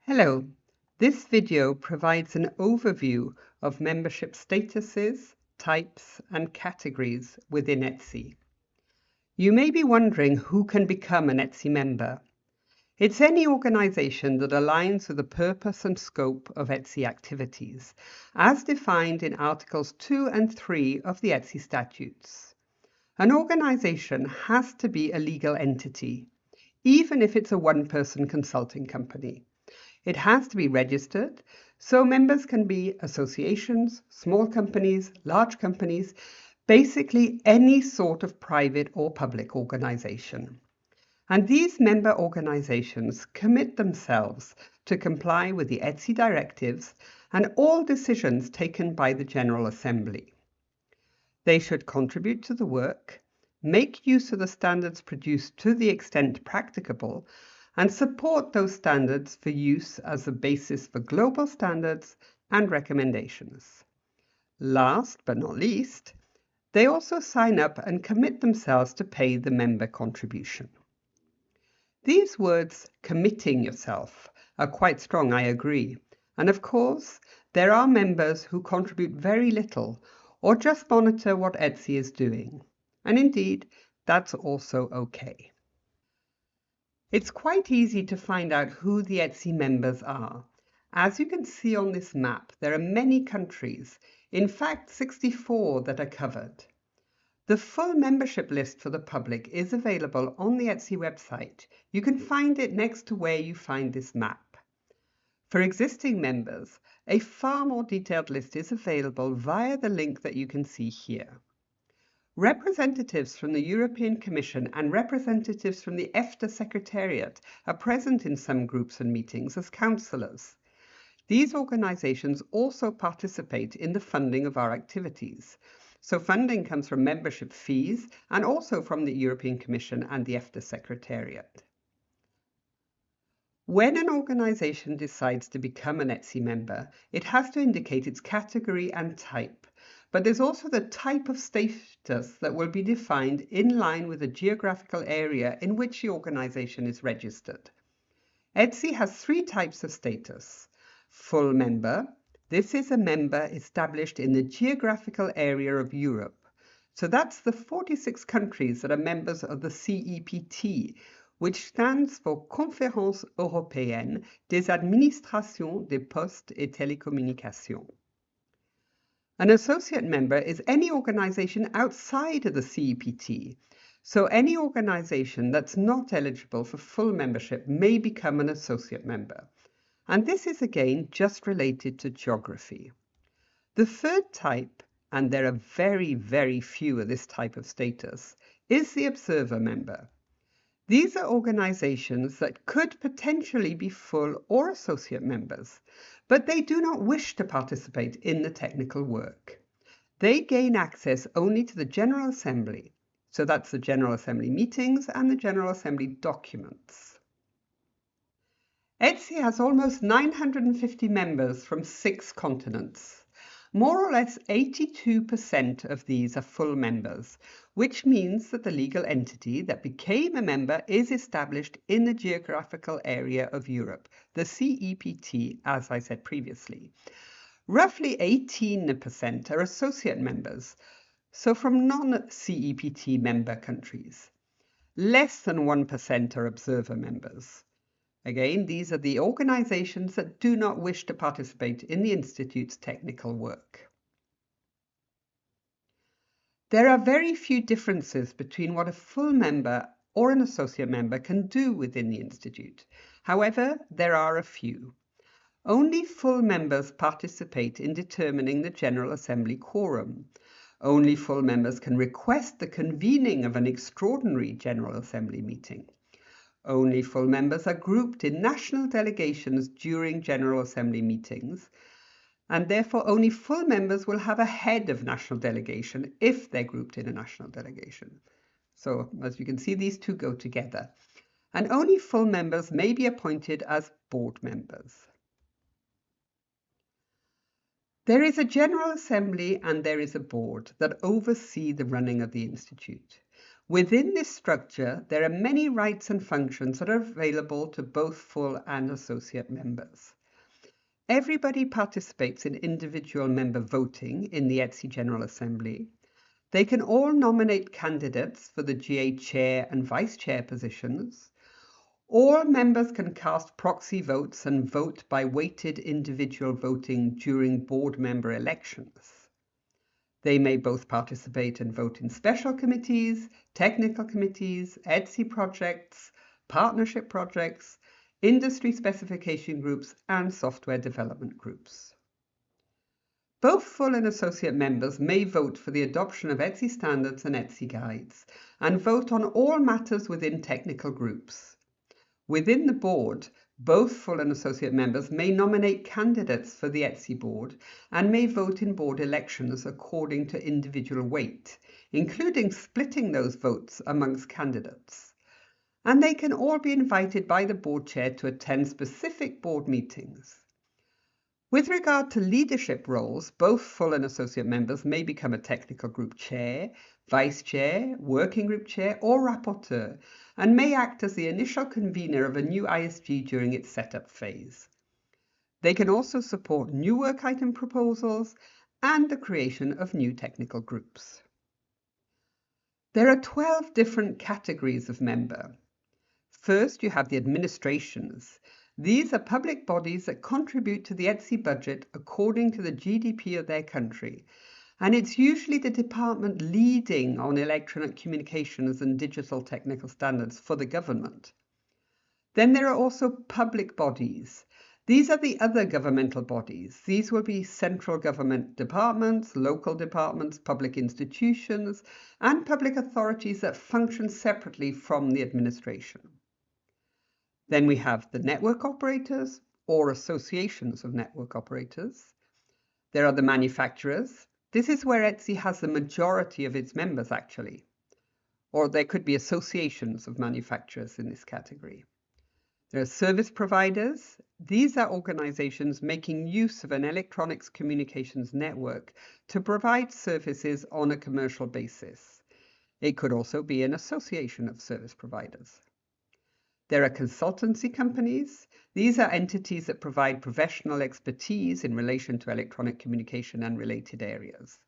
Hello, this video provides an overview of membership statuses, types and categories within ETSI. You may be wondering who can become an ETSI member. It's any organisation that aligns with the purpose and scope of ETSI activities, as defined in Articles 2 and 3 of the ETSI statutes. An organisation has to be a legal entity, even if it's a one-person consulting company. It has to be registered, so members can be associations, small companies, large companies, basically any sort of private or public organisation. And these member organisations commit themselves to comply with the ETSI directives and all decisions taken by the General Assembly. They should contribute to the work, make use of the standards produced to the extent practicable, and support those standards for use as the basis for global standards and recommendations. Last but not least, they also sign up and commit themselves to pay the member contribution. These words, committing yourself, are quite strong, I agree. And of course, there are members who contribute very little or just monitor what ETSI is doing. And indeed, that's also okay. It's quite easy to find out who the ETSI members are. As you can see on this map, there are many countries, in fact 64 that are covered. The full membership list for the public is available on the ETSI website. You can find it next to where you find this map. For existing members, a far more detailed list is available via the link that you can see here. Representatives from the European Commission and representatives from the EFTA Secretariat are present in some groups and meetings as councillors. These organisations also participate in the funding of our activities. So funding comes from membership fees and also from the European Commission and the EFTA Secretariat. When an organisation decides to become an ETSI member, it has to indicate its category and type. But there's also the type of status that will be defined in line with the geographical area in which the organisation is registered. ETSI has three types of status. Full member. This is a member established in the geographical area of Europe. So that's the 46 countries that are members of the CEPT, which stands for Conférence Européenne des Administrations des Postes et Télécommunications. An associate member is any organisation outside of the CEPT, so any organisation that's not eligible for full membership may become an associate member. And this is again just related to geography. The third type, and there are very, very few of this type of status, is the observer member. These are organisations that could potentially be full or associate members, but they do not wish to participate in the technical work. They gain access only to the General Assembly, so that's the General Assembly meetings and the General Assembly documents. ETSI has almost 950 members from 6 continents. More or less 82% of these are full members, which means that the legal entity that became a member is established in the geographical area of Europe, the CEPT, as I said previously. Roughly 18% are associate members, so from non-CEPT member countries. Less than 1% are observer members. Again, these are the organisations that do not wish to participate in the Institute's technical work. There are very few differences between what a full member or an associate member can do within the Institute. However, there are a few. Only full members participate in determining the General Assembly quorum. Only full members can request the convening of an extraordinary General Assembly meeting. Only full members are grouped in national delegations during General Assembly meetings, and therefore only full members will have a head of national delegation if they're grouped in a national delegation. So, as you can see, these two go together. And only full members may be appointed as board members. There is a General Assembly and there is a board that oversee the running of the Institute. Within this structure, there are many rights and functions that are available to both full and associate members. Everybody participates in individual member voting in the ETSI General Assembly. They can all nominate candidates for the GA chair and vice chair positions. All members can cast proxy votes and vote by weighted individual voting during board member elections. They may both participate and vote in special committees, technical committees, ETSI projects, partnership projects, industry specification groups, and software development groups. Both full and associate members may vote for the adoption of ETSI standards and ETSI guides, and vote on all matters within technical groups. Within the board, both full and associate members may nominate candidates for the ETSI board and may vote in board elections according to individual weight, including splitting those votes amongst candidates. And they can all be invited by the board chair to attend specific board meetings. With regard to leadership roles, both full and associate members may become a technical group chair, vice chair, working group chair, or rapporteur, and may act as the initial convener of a new ISG during its setup phase. They can also support new work item proposals and the creation of new technical groups. There are 12 different categories of member. First, you have the administrations. These are public bodies that contribute to the ETSI budget according to the GDP of their country, and it's usually the department leading on electronic communications and digital technical standards for the government. Then there are also public bodies. These are the other governmental bodies. These will be central government departments, local departments, public institutions, and public authorities that function separately from the administration. Then we have the network operators or associations of network operators. There are the manufacturers. This is where ETSI has the majority of its members actually. Or there could be associations of manufacturers in this category. There are service providers. These are organizations making use of an electronics communications network to provide services on a commercial basis. It could also be an association of service providers. There are consultancy companies. These are entities that provide professional expertise in relation to electronic communication and related areas.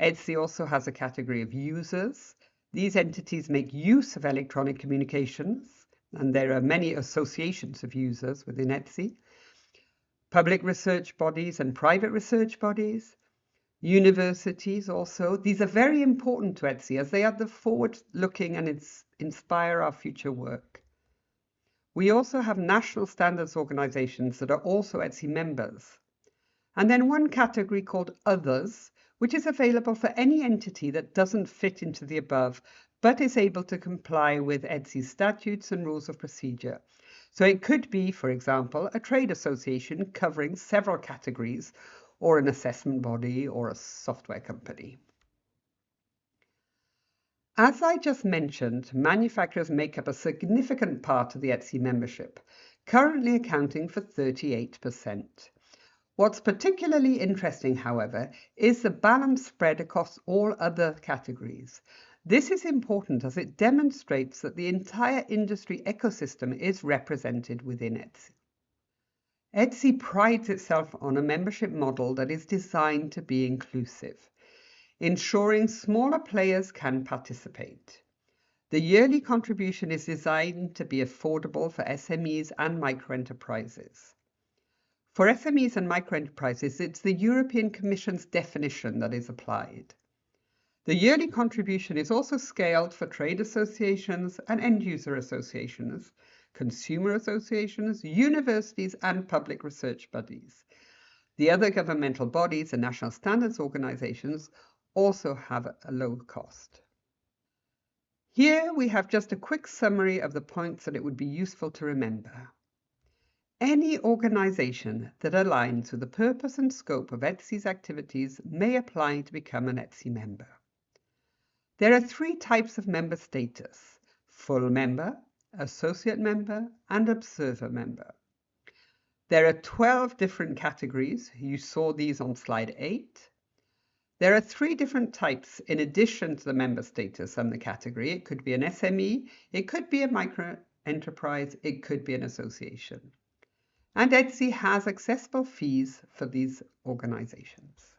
ETSI also has a category of users. These entities make use of electronic communications, and there are many associations of users within ETSI. Public research bodies and private research bodies. Universities also. These are very important to ETSI as they are the forward-looking and inspire our future work. We also have national standards organizations that are also ETSI members. And then one category called Others, which is available for any entity that doesn't fit into the above, but is able to comply with ETSI statutes and rules of procedure. So it could be, for example, a trade association covering several categories, or an assessment body, or a software company. As I just mentioned, manufacturers make up a significant part of the ETSI membership, currently accounting for 38%. What's particularly interesting, however, is the balanced spread across all other categories. This is important as it demonstrates that the entire industry ecosystem is represented within ETSI. ETSI prides itself on a membership model that is designed to be inclusive, ensuring smaller players can participate. The yearly contribution is designed to be affordable for SMEs and microenterprises. For SMEs and microenterprises, it's the European Commission's definition that is applied. The yearly contribution is also scaled for trade associations and end-user associations, consumer associations, universities, and public research bodies. The other governmental bodies and national standards organizations also have a low cost. Here we have just a quick summary of the points that it would be useful to remember. Any organization that aligns with the purpose and scope of ETSI's activities may apply to become an ETSI member. There are 3 types of member status: full member, associate member, and observer member. There are 12 different categories. You saw these on slide 8. There are 3 different types in addition to the member status and the category. It could be an SME, it could be a micro enterprise, it could be an association. And ETSI has accessible fees for these organizations.